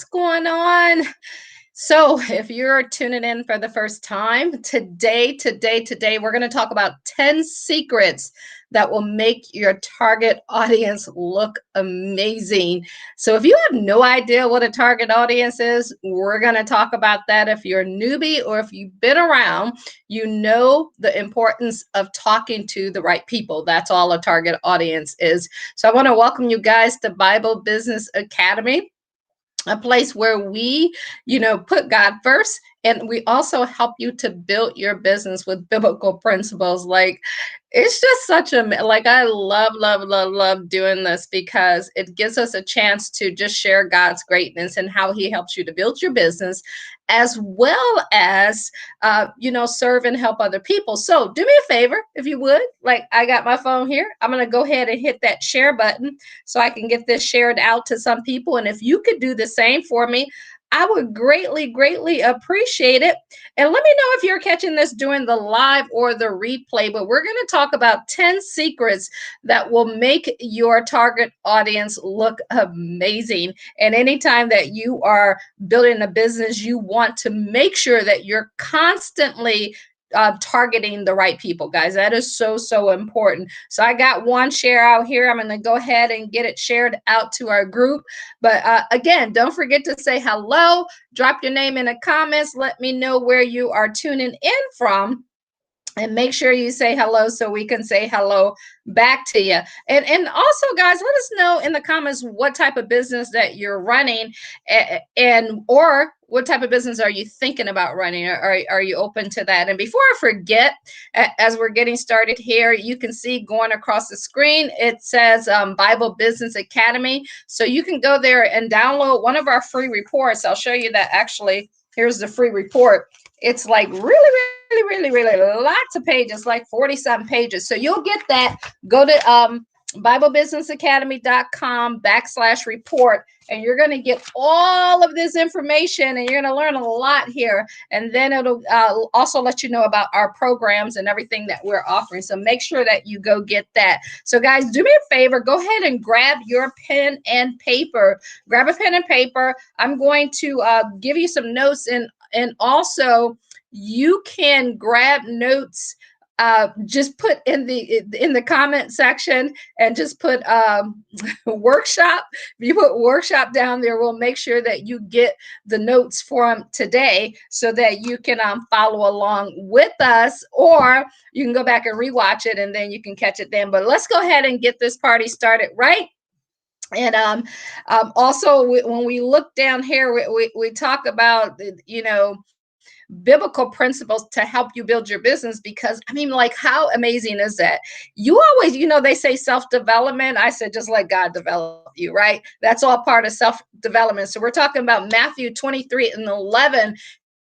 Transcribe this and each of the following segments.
going on? So, if you're tuning in for the first time, today, we're going to talk about 10 secrets that will make your target audience look amazing. So, if you have no idea what a target audience is, we're going to talk about that. If you're a newbie or if you've been around, you know the importance of talking to the right people. That's all a target audience is. So, I want to welcome you guys to Bible Business Academy, a place where we, put God first. And we also help you to build your business with biblical principles. Like, it's just such a, like, I love doing this because it gives us a chance to just share God's greatness and how he helps you to build your business, as well as, serve and help other people. So do me a favor, if you would. Like, I got my phone here. I'm going to go ahead and hit that share button so I can get this shared out to some people. And if you could do the same for me, I would greatly appreciate it. And let me know if you're catching this during the live or the replay. But we're going to talk about 10 secrets that will make your target audience look amazing. And anytime that you are building a business, you want to make sure that you're constantly targeting the right people, guys. That is so important. So I got one share out here. I'm going to go ahead and get it shared out to our group. But again, don't forget to say hello. Drop your name in the comments. Let me know where you are tuning in from. And make sure you say hello so we can say hello back to you. And also, guys, let us know in the comments what type of business that you're running, and or what type of business are you thinking about running? Are you open to that? And before I forget, as we're getting started here, you can see going across the screen, it says Bible Business Academy. So you can go there and download one of our free reports. I'll show you that actually. Here's the free report. It's like really lots of pages, like 40-something pages. So you'll get that. Go to BibleBusinessAcademy.com/report, and you're going to get all of this information, and you're going to learn a lot here. And then it'll also let you know about our programs and everything that we're offering. So make sure that you go get that. So guys, do me a favor. Go ahead and grab your pen and paper. Grab a pen and paper. I'm going to give you some notes, and also you can grab notes. Just put in the comment section and just put workshop. If you put workshop down there, we'll make sure that you get the notes from today so that you can follow along with us, or you can go back and rewatch it and then you can catch it then. But let's go ahead and get this party started, right? And also, when we look down here, we talk about, biblical principles to help you build your business, because I mean, like, how amazing is that? You always, they say self-development. I said, just let God develop you, right? That's all part of self-development. So we're talking about Matthew 23:11.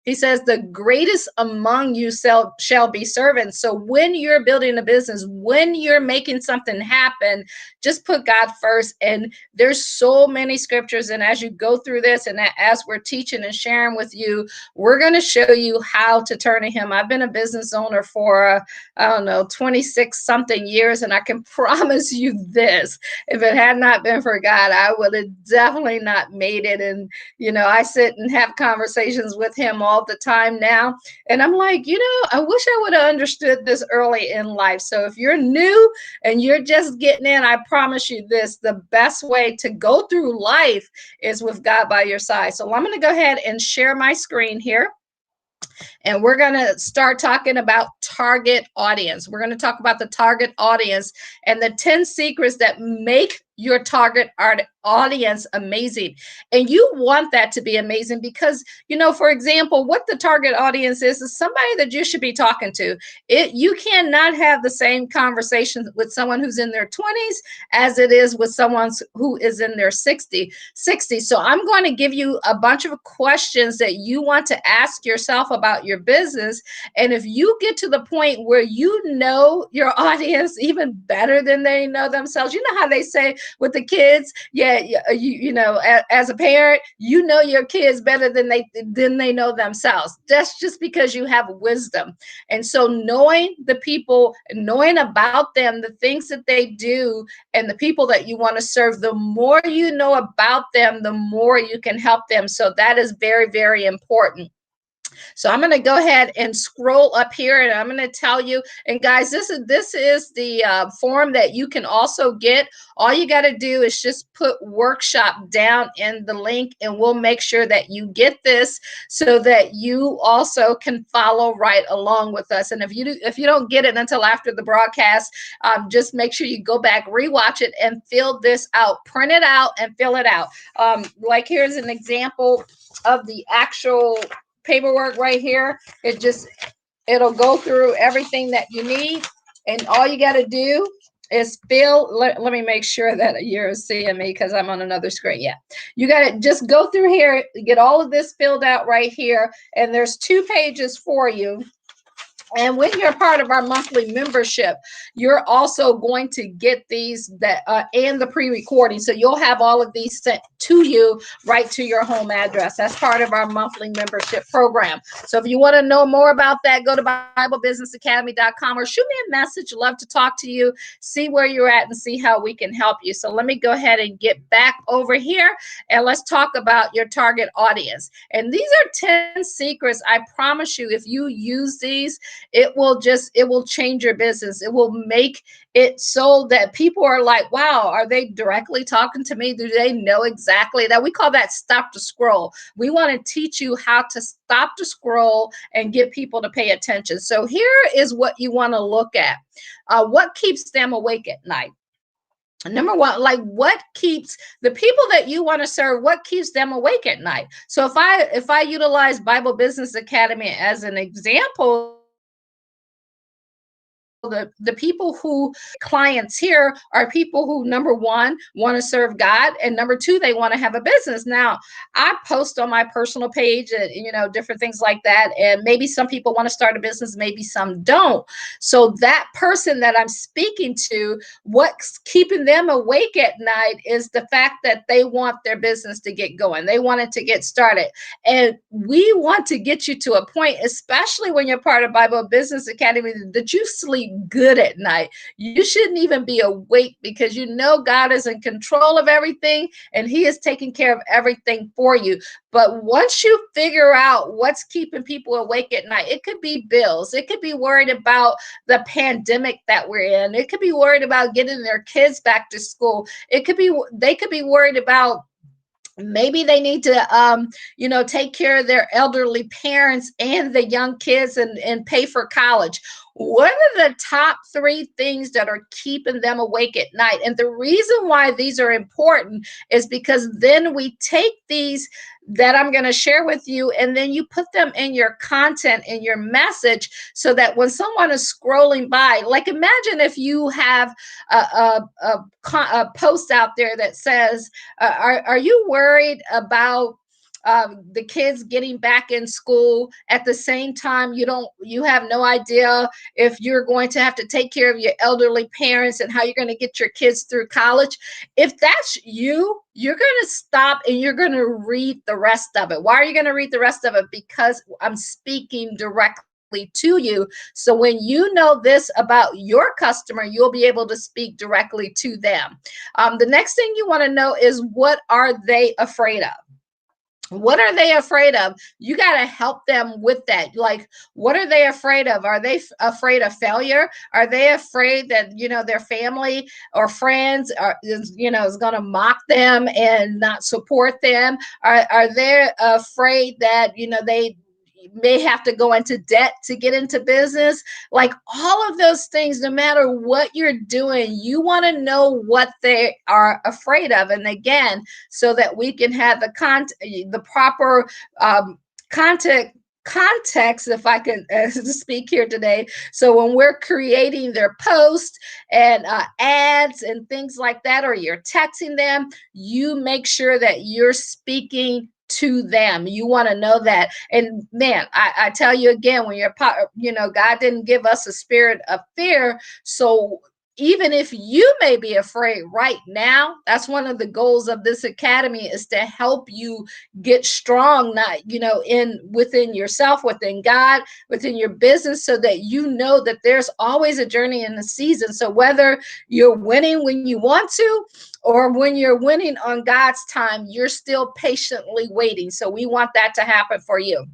He says, the greatest among you shall be servants. So when you're building a business, when you're making something happen, just put God first. And there's so many scriptures. And as you go through this, and as we're teaching and sharing with you, we're going to show you how to turn to him. I've been a business owner for, 26 something years. And I can promise you this, if it had not been for God, I would have definitely not made it. And, I sit and have conversations with him all the time now. And I'm like, I wish I would have understood this early in life. So if you're new and you're just getting in, I promise you this, the best way to go through life is with God by your side. So I'm going to go ahead and share my screen here. And we're going to start talking about target audience. We're going to talk about the target audience and the 10 secrets that make your target audience amazing. And you want that to be amazing because, for example, what the target audience is somebody that you should be talking to. You cannot have the same conversation with someone who's in their 20s as it is with someone who is in their 60s. So I'm going to give you a bunch of questions that you want to ask yourself about your business. And if you get to the point where you know your audience even better than they know themselves, you know how they say with the kids, yeah, that as a parent, you know your kids better than they know themselves. That's just because you have wisdom. And so knowing the people, knowing about them, the things that they do, and the people that you want to serve, the more you know about them, the more you can help them. So that is very, very important. So I'm going to go ahead and scroll up here, and I'm going to tell you. And guys, this is the form that you can also get. All you got to do is just put workshop down in the link, and we'll make sure that you get this so that you also can follow right along with us. And if you don't get it until after the broadcast, just make sure you go back, rewatch it, and fill this out. Print it out and fill it out. Like here's an example of the actual paperwork right here. It'll go through everything that you need, and all you got to do is let me make sure that you're seeing me because I'm on another screen. Yeah, you got to just go through here, get all of this filled out right here, and there's 2 pages for you. And when you're part of our monthly membership, you're also going to get these and the pre-recording. So you'll have all of these sent to you right to your home address. That's part of our monthly membership program. So if you want to know more about that, go to BibleBusinessAcademy.com or shoot me a message. Love to talk to you, see where you're at, and see how we can help you. So let me go ahead and get back over here, and let's talk about your target audience. And these are 10 secrets. I promise you, if you use these, it will change your business. It will make it so that people are like, wow, are they directly talking to me? Do they know exactly that? We call that stop to scroll. We want to teach you how to stop to scroll and get people to pay attention. So here is what you want to look at. What keeps them awake at night? Number one, like what keeps the people that you want to serve, what keeps them awake at night? So if I utilize Bible Business Academy as an example, the people who clients here are people who, number one, want to serve God, and number two, they want to have a business. Now, I post on my personal page, different things like that, and maybe some people want to start a business, maybe some don't. So that person that I'm speaking to, what's keeping them awake at night is the fact that they want their business to get going. They want it to get started. And we want to get you to a point, especially when you're part of Bible Business Academy, that you sleep good at night. You shouldn't even be awake because you know God is in control of everything and He is taking care of everything for you. But once you figure out what's keeping people awake at night, it could be bills. It could be worried about the pandemic that we're in. It could be worried about getting their kids back to school. They could be worried about maybe they need to, take care of their elderly parents and the young kids and pay for college. What are the top 3 things that are keeping them awake at night? And the reason why these are important is because then we take these that I'm going to share with you, and then you put them in your content, in your message, so that when someone is scrolling by, like imagine if you have a post out there that says, are you worried about the kids getting back in school? At the same time, you have no idea if you're going to have to take care of your elderly parents and how you're going to get your kids through college. If that's you, you're going to stop and you're going to read the rest of it. Why are you going to read the rest of it? Because I'm speaking directly to you. So when you know this about your customer, you'll be able to speak directly to them. The next thing you want to know is, what are they afraid of? What are they afraid of? You got to help them with that. Like, what are they afraid of? Are they afraid of failure? Are they afraid that, their family or friends is going to mock them and not support them? Are they afraid that, they may have to go into debt to get into business? Like all of those things, no matter what you're doing, you want to know what they are afraid of. And again, so that we can have the proper context, if I can speak here today. So when we're creating their posts and ads and things like that, or you're texting them, you make sure that you're speaking to them. You want to know that. And man, I tell you again, when you're God didn't give us a spirit of fear. So even if you may be afraid right now, that's one of the goals of this academy, is to help you get strong, not, in within yourself, within God, within your business, so that you know that there's always a journey in the season. So whether you're winning when you want to, or when you're winning on God's time, you're still patiently waiting. So we want that to happen for you.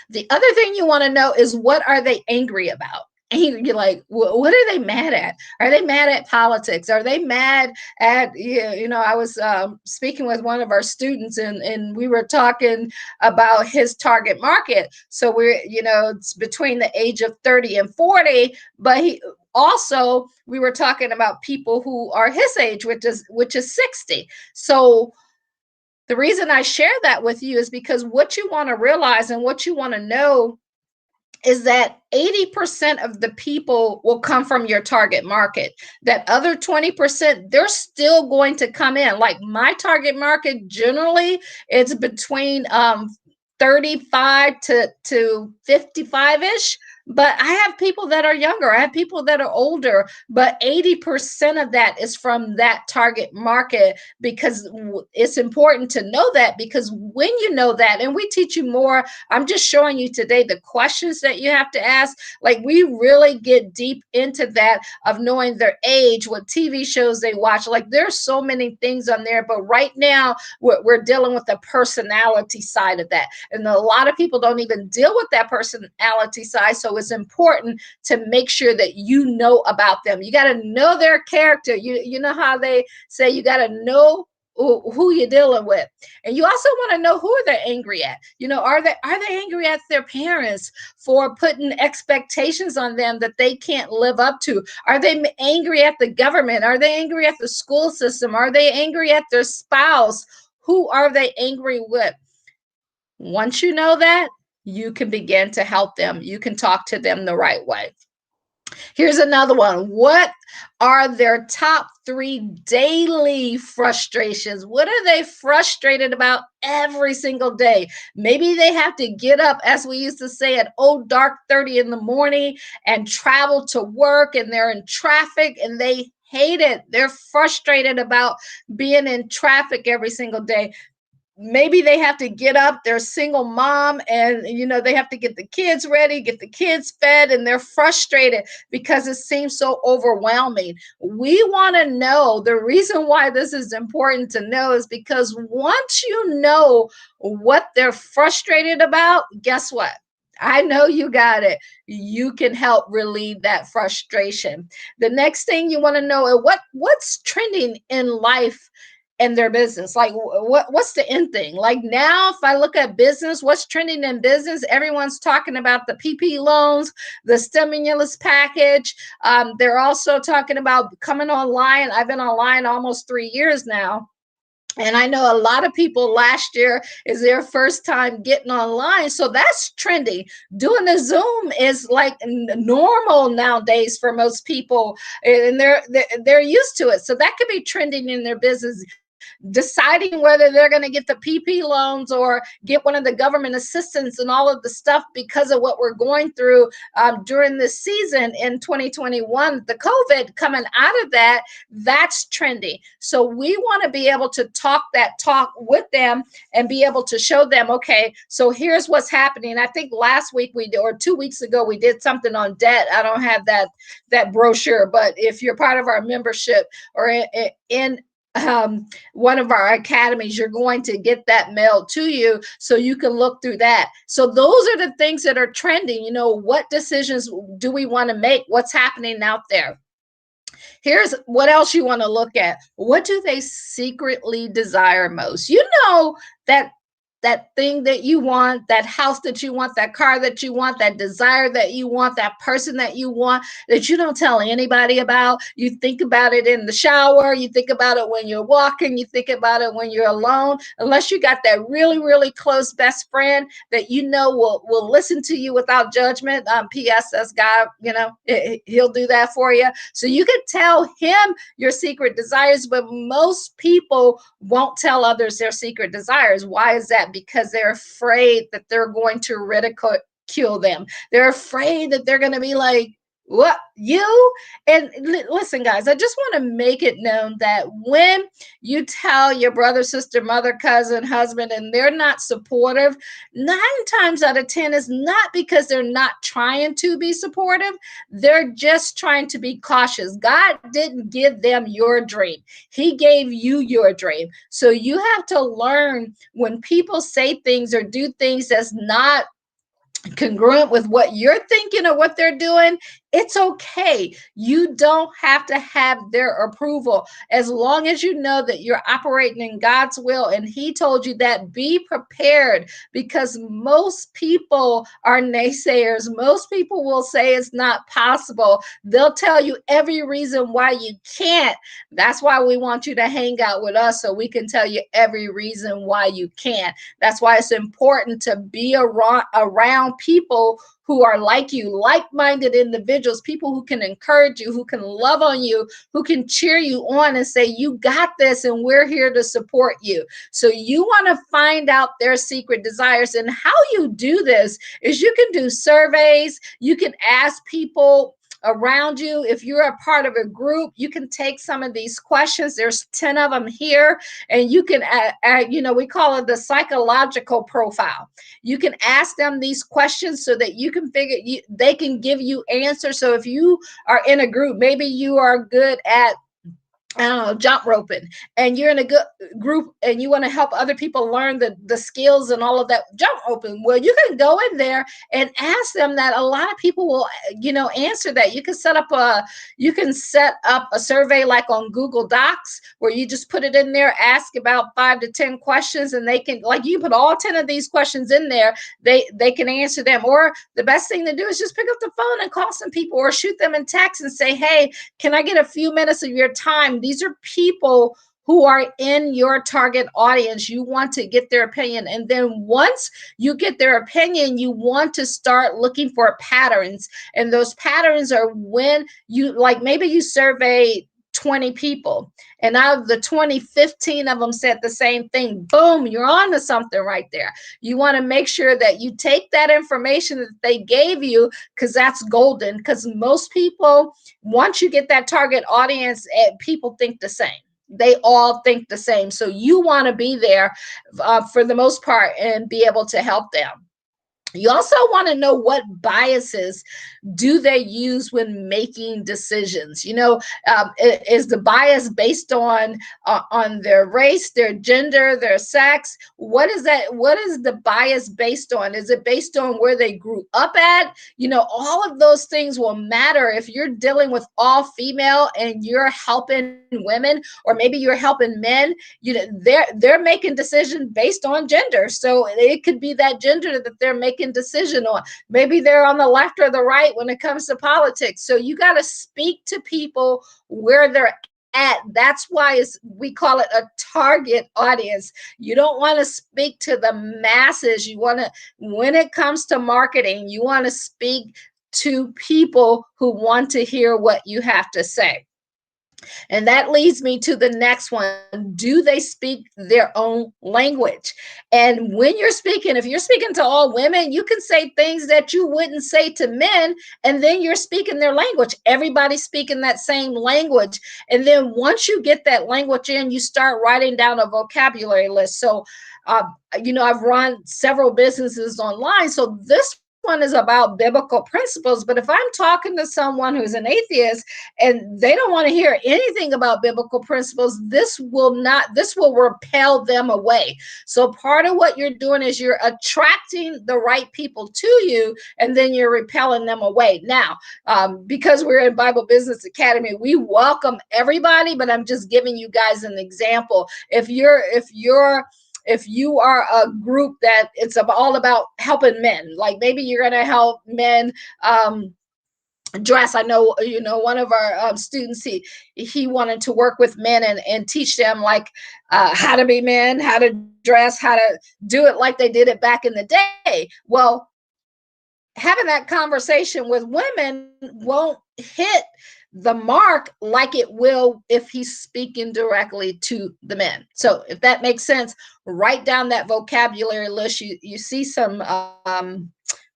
The other thing you want to know is, what are they angry about? And you're like, what are they mad at? Are they mad at politics? Are they mad at, I was speaking with one of our students, and we were talking about his target market. So it's between the age of 30 and 40, but we were talking about people who are his age, which is 60. So the reason I share that with you is because what you want to realize and what you want to know is that 80% of the people will come from your target market. That other 20%, they're still going to come in. Like my target market, generally, it's between 35 to 55-ish. But I have people that are younger. I have people that are older, but 80% of that is from that target market, because it's important to know that, because when you know that, and we teach you more, I'm just showing you today the questions that you have to ask. Like we really get deep into that, of knowing their age, what TV shows they watch. Like there's so many things on there, but right now we're dealing with the personality side of that. And a lot of people don't even deal with that personality side. So it's important to make sure that you know about them. You got to know their character. You know how they say you got to know who you're dealing with. And you also want to know who they're angry at. Are they angry at their parents for putting expectations on them that they can't live up to? Are they angry at the government? Are they angry at the school system? Are they angry at their spouse? Who are they angry with? Once you know that, you can begin to help them. You can talk to them the right way. Here's another one. What are their top 3 daily frustrations? What are they frustrated about every single day? Maybe they have to get up, as we used to say, at dark 30 in the morning and travel to work, and they're in traffic and they hate it. They're frustrated about being in traffic every single day. Maybe they have to get up, they're a single mom, and they have to get the kids ready, get the kids fed, and they're frustrated because it seems so overwhelming. We want to know, the reason why this is important to know is because once you know what they're frustrated about, guess what? I know you got it. You can help relieve that frustration. The next thing you want to know is what's trending in life and their business. Like what's the end thing? Like now, if I look at business, what's trending in business? Everyone's talking about the PP loans, the stimulus package. They're also talking about coming online. I've been online almost 3 years now. And I know a lot of people last year is their first time getting online. So that's trending. Doing a Zoom is like normal nowadays for most people. And they're used to it. So that could be trending in their business. Deciding whether they're going to get the PP loans or get one of the government assistance and all of the stuff because of what we're going through during this season in 2021, the COVID coming out of that, that's trending. So we want to be able to talk with them and be able to show them, okay, so here's what's happening. I think last week or 2 weeks ago, we did something on debt. I don't have that brochure, but if you're part of our membership or in one of our academies, you're going to get that mailed to you so you can look through that. So those are the things that are trending. What decisions do we want to make? What's happening out there? Here's what else you want to look at. What do they secretly desire most? That thing that you want, that house that you want, that car that you want, that desire that you want, that person that you want, that you don't tell anybody about. You think about it in the shower. You think about it when you're walking. You think about it when you're alone. Unless you got that really, really close best friend that will listen to you without judgment. P.S. That's God, he'll do that for you. So you can tell him your secret desires, but most people won't tell others their secret desires. Why is that? Because they're afraid that they're going to ridicule them. They're afraid that they're going to be like, What you and listen, guys, I just want to make it known that when you tell your brother, sister, mother, cousin, husband, and they're not supportive, 9 times out of 10 is not because they're not trying to be supportive. They're just trying to be cautious. God didn't give them your dream, He gave you your dream. So you have to learn when people say things or do things that's not congruent with what you're thinking or what they're doing, it's okay. You don't have to have their approval. As long as you know that you're operating in God's will and He told you that, be prepared, because most people are naysayers. Most people will say it's not possible. They'll tell you every reason why you can't. That's why we want you to hang out with us, so we can tell you every reason why you can't. That's why it's important to be around people who are like you, like-minded individuals, people who can encourage you, who can love on you, who can cheer you on and say, you got this, and we're here to support you. So you want to find out their secret desires. And how you do this is you can do surveys, you can ask people around you. If you're a part of a group, you can take some of these questions. There's 10 of them here, and you can we call it the psychological profile. You can ask them these questions so that you can they can give you answers. So if you are in a group, maybe you are good at, I don't know, jump roping, and you're in a good group and you want to help other people learn the skills and all of that jump roping. Well, you can go in there and ask them that. A lot of people will, answer that. You can set up a survey like on Google Docs, where you just put it in there, ask about 5 to 10 questions, and they can, like, you put all 10 of these questions in there, they can answer them. Or the best thing to do is just pick up the phone and call some people, or shoot them in text and say, hey, can I get a few minutes of your time? These are people who are in your target audience. You want to get their opinion. And then once you get their opinion, you want to start looking for patterns. And those patterns are when you, like, maybe you survey 20 people, and out of the 20, 15 of them said the same thing. Boom, you're on to something right there. You want to make sure that you take that information that they gave you, because that's golden. Because most people, once you get that target audience, people think the same. They all think the same. So you want to be there for the most part and be able to help them. You also want to know what biases do they use when making decisions. Is the bias based on their race, their gender, their sex? What is that? What is the bias based on? Is it based on where they grew up at? All of those things will matter. If you're dealing with all female and you're helping women, or maybe you're helping men, they're making decisions based on gender. So it could be that gender that they're making decision on. Maybe they're on the left or the right when it comes to politics. So you got to speak to people where they're at. That's why we call it a target audience. You don't want to speak to the masses. You want to, when it comes to marketing, you want to speak to people who want to hear what you have to say. And that leads me to the next one. Do they speak their own language? And when you're speaking, if you're speaking to all women, you can say things that you wouldn't say to men, and then you're speaking their language. Everybody's speaking that same language. And then once you get that language in, you start writing down a vocabulary list. So, I've run several businesses online. So this one is about biblical principles. But if I'm talking to someone who's an atheist and they don't want to hear anything about biblical principles, this will repel them away. So part of what you're doing is you're attracting the right people to you, and then you're repelling them away. Now, because we're in Bible Business Academy, we welcome everybody, but I'm just giving you guys an example. If you are a group that it's all about helping men, like maybe you're going to help men dress. I know, one of our students, he wanted to work with men and teach them like how to be men, how to dress, how to do it like they did it back in the day. Well, having that conversation with women won't hit the mark like it will if he's speaking directly to the men. So if that makes sense, write down that vocabulary list. You see some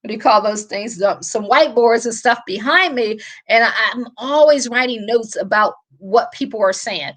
what do you call those things? Some whiteboards and stuff behind me, and I'm always writing notes about what people are saying.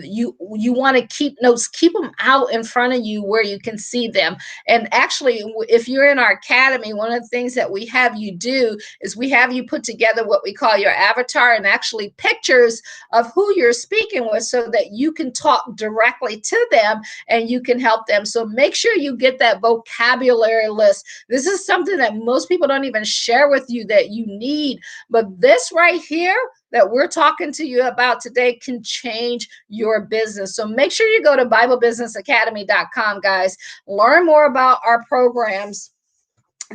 You want to keep notes, keep them out in front of you where you can see them. And actually, if you're in our academy, one of the things that we have you do is we have you put together what we call your avatar, and actually pictures of who you're speaking with, so that you can talk directly to them and you can help them. So make sure you get that vocabulary list. This is something that most people don't even share with you that you need, but this right here that we're talking to you about today can change your business. So make sure you go to BibleBusinessAcademy.com, guys. Learn more about our programs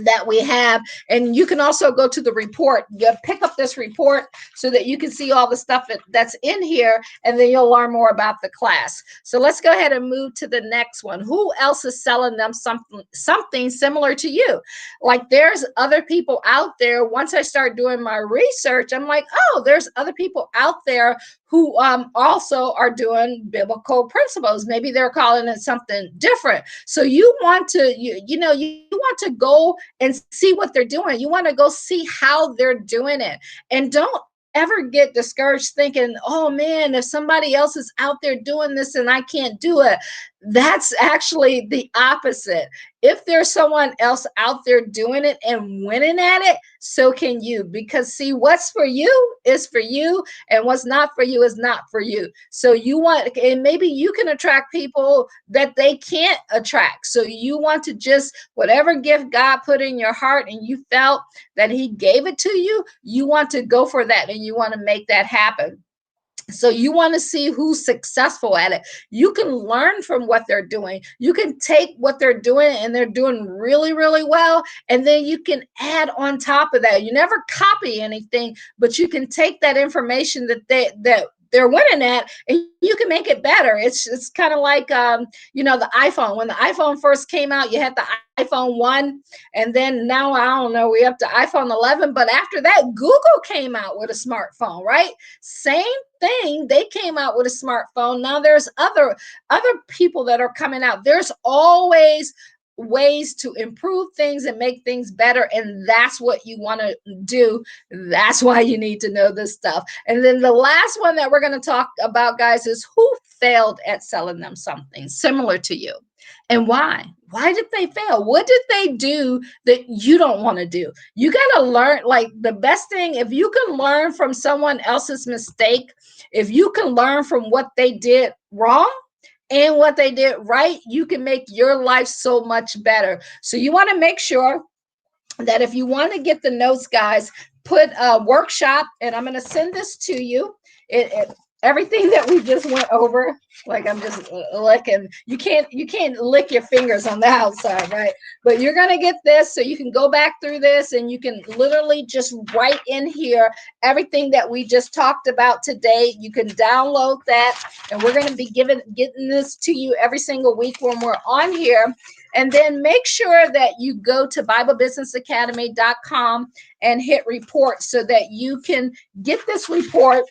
that we have, and you can also go to the report. You pick up this report so that you can see all the stuff that's in here, and then you'll learn more about the class. So let's go ahead and move to the next one. Who else is selling them something similar to you? Like, there's other people out there. Once I start doing my research, I'm like, oh, there's other people out there who also are doing biblical principles. Maybe they're calling it something different. So you want to, you want to go and see what they're doing. You want to go see how they're doing it. And don't ever get discouraged thinking, oh man, if somebody else is out there doing this and I can't do it. That's actually the opposite. If there's someone else out there doing it and winning at it, so can you. Because see, what's for you is for you, and what's not for you is not for you. So you want, and maybe you can attract people that they can't attract. So you want to just, whatever gift God put in your heart and you felt that he gave it to you, you want to go for that and you want to make that happen. So you want to see who's successful at it. You can learn from what they're doing. You can take what they're doing and they're doing really, really well. And then you can add on top of that. You never copy anything, but you can take that information that they're winning at, and you can make it better. It's kind of like the iPhone. When the iPhone first came out, you had the iPhone 1, and then now I don't know, we're up to iPhone 11. But after that, Google came out with a smartphone, right? Same thing. They came out with a smartphone. Now there's other people that are coming out. There's always ways to improve things and make things better, and that's what you want to do. That's why you need to know this stuff. And then the last one that we're going to talk about, guys, is who failed at selling them something similar to you, and why did they fail? What did they do that you don't want to do? You got to learn. Like, the best thing, if you can learn from someone else's mistake, if you can learn from what they did wrong and what they did right, you can make your life so much better. So you want to make sure that if you want to get the notes, guys, put a workshop, and I'm going to send this to you. Everything that we just went over, like, I'm just licking. You can't lick your fingers on the outside, right? But you're going to get this, so you can go back through this, and you can literally just write in here everything that we just talked about today. You can download that, and we're going to be getting this to you every single week when we're on here. And then make sure that you go to BibleBusinessAcademy.com and hit report, so that you can get this report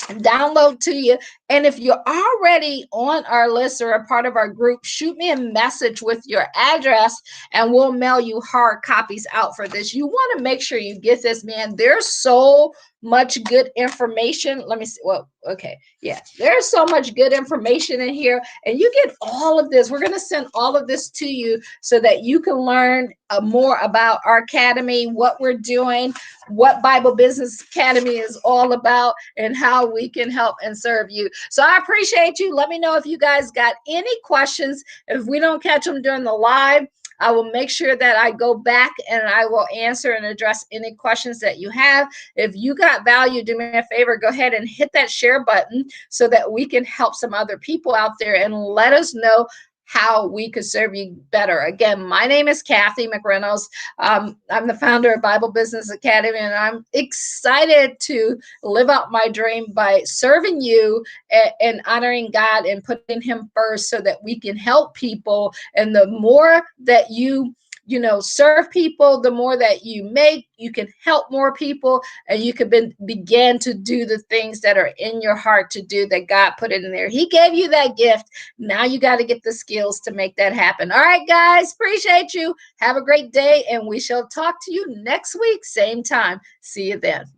and download to you. And if you're already on our list or a part of our group, shoot me a message with your address, and we'll mail you hard copies out for this. You want to make sure you get this, man. There's so much good information. Let me see. Well, okay. Yeah, there's so much good information in here, and you get all of this. We're going to send all of this to you so that you can learn more about our academy, what we're doing, what Bible Business Academy is all about, and how we can help and serve you. So I appreciate you. Let me know if you guys got any questions. If we don't catch them during the live, I will make sure that I go back and I will answer and address any questions that you have. If you got value, do me a favor, go ahead and hit that share button so that we can help some other people out there, and let us know how we could serve you better. Again, my name is Cathy McReynolds. I'm the founder of Bible Business Academy, and I'm excited to live out my dream by serving you and honoring God and putting him first, so that we can help people. And the more that you serve people, the more that you make, you can help more people, and you can begin to do the things that are in your heart to do, that God put it in there. He gave you that gift. Now you got to get the skills to make that happen. All right, guys, appreciate you. Have a great day, and we shall talk to you next week, same time. See you then.